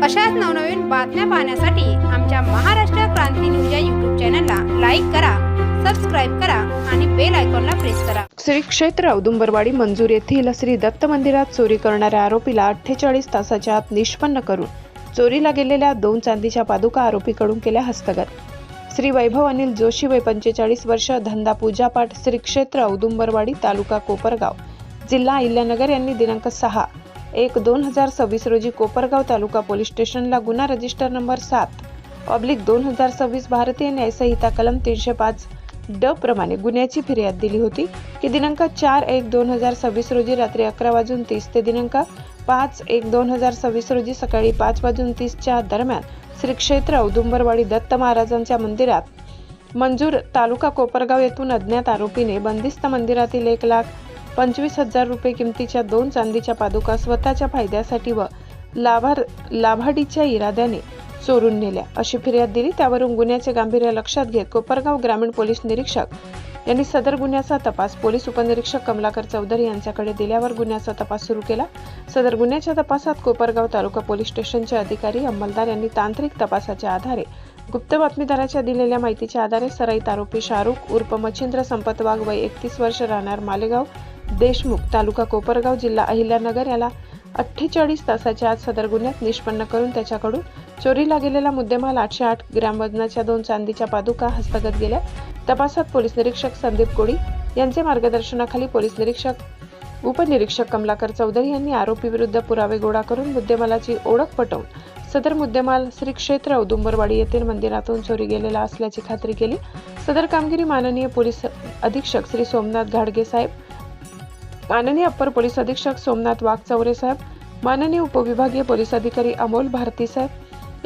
अशाच नवनवीन बातम्या पाहण्यासाठी आमच्या महाराष्ट्र क्रांती न्यूज या यूट्यूब चॅनलला लाईक करा, सबस्क्राईब करा आणि बेल आयकॉनला प्रेस करा। श्री क्षेत्र औदुंबरवाडी मंजूर येथील श्री दत्त मंदिरात चोरी करणाऱ्या आरोपीला 48 तासाच्या आत निष्पन्न करून चोरीला गेलेल्या 2 चांदीच्या पादुका आरोपीकडून केल्या हस्तगत। श्री वैभव अनिल जोशी वय 45 वर्ष, धंदा पूजापाठ, श्री क्षेत्र औदुंबरवाडी, तालुका कोपरगाव, जिल्हा अहिल्यानगर यांनी दिनांक 6/1/2026 रोजी कोपरगाव तालुका पोलीस स्टेशनला गुन्हा रजिस्टर नंबर 7/2026 भारतीय न्यायसंहिता कलम 305 ड प्रमाणे गुन्ह्याची फिर्याद दिली होती की दिनांक 4/1/2026 रोजी रात्री 11:30 ते दिनांक 5/1/2026 रोजी सकाळी 5:30 च्या दरम्यान श्री क्षेत्र औदुंबरवाडी दत्त महाराजांच्या मंदिरात मंजूर तालुका कोपरगाव येथून अज्ञात आरोपीने बंदिस्त मंदिरातील 1,25,000 रुपये किमतीच्या 2 चांदीच्या पादुका स्वतःच्या फायद्यासाठी व लाभाडीच्या इराद्याने चोरून नेल्या अशी फिर्याद दिली। त्यावरून गुन्ह्याचे गांभीर्य लक्षात घेत कोपरगाव ग्रामीण पोलीस निरीक्षक यांनी सदर गुन्ह्याचा तपास पोलीस उपनिरीक्षक कमलाकर चौधरी यांच्याकडे दिल्यावर गुन्ह्याचा तपास सुरू केला। सदर गुन्ह्याच्या तपासात कोपरगाव तालुका पोलीस स्टेशनचे अधिकारी अंमलदार यांनी तांत्रिक तपासाच्या आधारे गुप्त बातमीदाराच्या दिलेल्या माहितीच्या आधारे सराईत आरोपी शाहरुख उर्फ मच्छिंद्र संपत वाघ वय 31 वर्ष, राहणार मालेगाव देशमुख, तालुका कोपरगाव, जिल्हा अहिल्यानगर याला 48 तासाच्या आत सदर गुन्ह्यात निष्पन्न करून त्याच्याकडून चोरीला गेलेला मुद्देमाल 808 ग्रॅम वजनाच्या 2 चांदीच्या पादुका हस्तगत गेल्या। तपासात पोलीस निरीक्षक संदीप कोडी यांचे मार्गदर्शनाखाली पोलीस निरीक्षक उपनिरीक्षक कमलाकर चौधरी यांनी आरोपी विरुद्ध पुरावे गोळा करून मुद्देमालाची ओळख पटवून सदर मुद्देमाल श्री क्षेत्र औदुंबरवाडी येथील मंदिरातून चोरी गेलेला असल्याची खात्री केली। सदर कामगिरी माननीय पोलीस अधीक्षक श्री सोमनाथ घाडगे साहेब, माननीय अप्पर पोलीस अधीक्षक सोमनाथ वाघचौरे साहेब, माननीय उपविभागीय पोलीस अधिकारी अमोल भारती साहेब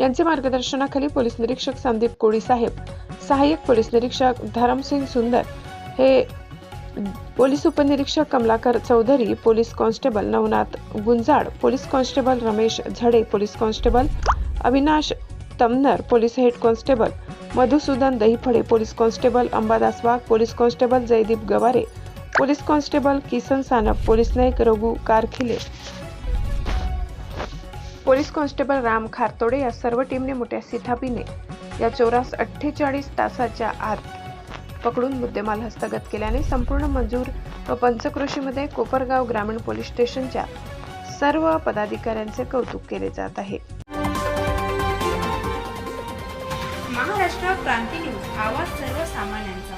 यांचे मार्गदर्शनाखाली पोलीस निरीक्षक संदीप कोडी साहेब, सहाय्यक पोलीस निरीक्षक धरमसिंग सुंदर हे, पोलीस उपनिरीक्षक Kamalakar Chaudhari, police constable Navnath Gunjad, police constable Ramesh Zade, police constable Avinash Tamnar, police head constable Madhusudan Dahiphale, police constable Ambadas Wagh, police constable Jaydeep Gaware, police constable Kisan Sanap, police Naik Raghu Karkhile, police constable Ram Khartode या सर्व टीमने मोठ्या सिथापीने या चोरास 48 तासाच्या आत पकडून मुद्देमाल हस्तगत केल्याने संपूर्ण मंजूर व पंचक्रोशीमध्ये कोपरगाव ग्रामीण पोलीस स्टेशनच्या सर्व पदाधिकाऱ्यांचे कौतुक केले जात आहे। महाराष्ट्र क्रांती न्यूज, आवाज सर्वसामान्यांचा।